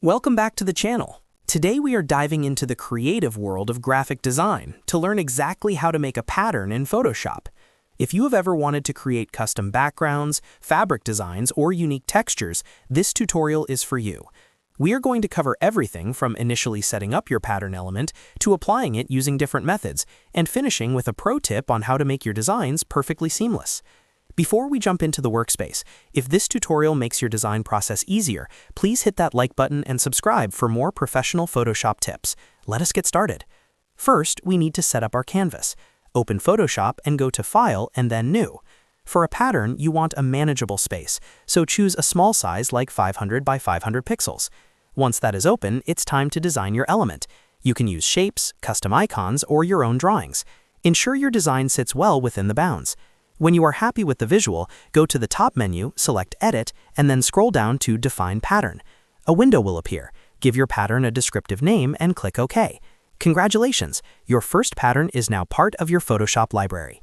Welcome back to the channel. Today we are diving into the creative world of graphic design to learn exactly how to make a pattern in Photoshop. If you have ever wanted to create custom backgrounds, fabric designs, or unique textures, this tutorial is for you. We are going to cover everything from initially setting up your pattern element to applying it using different methods, and finishing with a pro tip on how to make your designs perfectly seamless. Before we jump into the workspace, if this tutorial makes your design process easier, please hit that like button and subscribe for more professional Photoshop tips. Let us get started. First, we need to set up our canvas. Open Photoshop and go to File and then New. For a pattern, you want a manageable space, so choose a small size like 500 by 500 pixels. Once that is open, it's time to design your element. You can use shapes, custom icons, or your own drawings. Ensure your design sits well within the bounds. When you are happy with the visual, go to the top menu, select Edit, and then scroll down to Define Pattern. A window will appear. Give your pattern a descriptive name and click OK. Congratulations! Your first pattern is now part of your Photoshop library.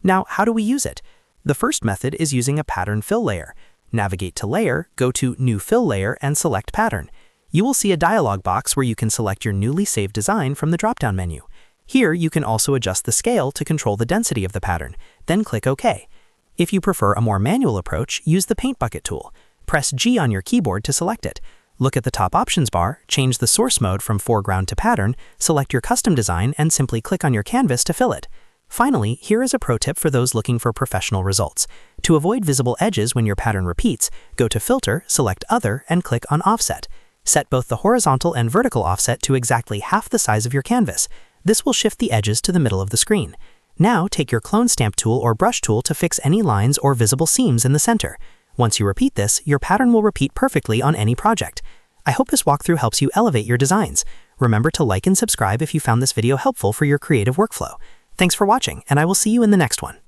Now, how do we use it? The first method is using a pattern fill layer. Navigate to Layer, go to New Fill Layer, and select Pattern. You will see a dialog box where you can select your newly saved design from the drop-down menu. Here, you can also adjust the scale to control the density of the pattern, then click OK. If you prefer a more manual approach, use the Paint Bucket tool. Press G on your keyboard to select it. Look at the top options bar, change the source mode from foreground to pattern, select your custom design, and simply click on your canvas to fill it. Finally, here is a pro tip for those looking for professional results. To avoid visible edges when your pattern repeats, go to Filter, select Other, and click on Offset. Set both the horizontal and vertical offset to exactly half the size of your canvas. This will shift the edges to the middle of the screen. Now, take your clone stamp tool or brush tool to fix any lines or visible seams in the center. Once you repeat this, your pattern will repeat perfectly on any project. I hope this walkthrough helps you elevate your designs. Remember to like and subscribe if you found this video helpful for your creative workflow. Thanks for watching, and I will see you in the next one.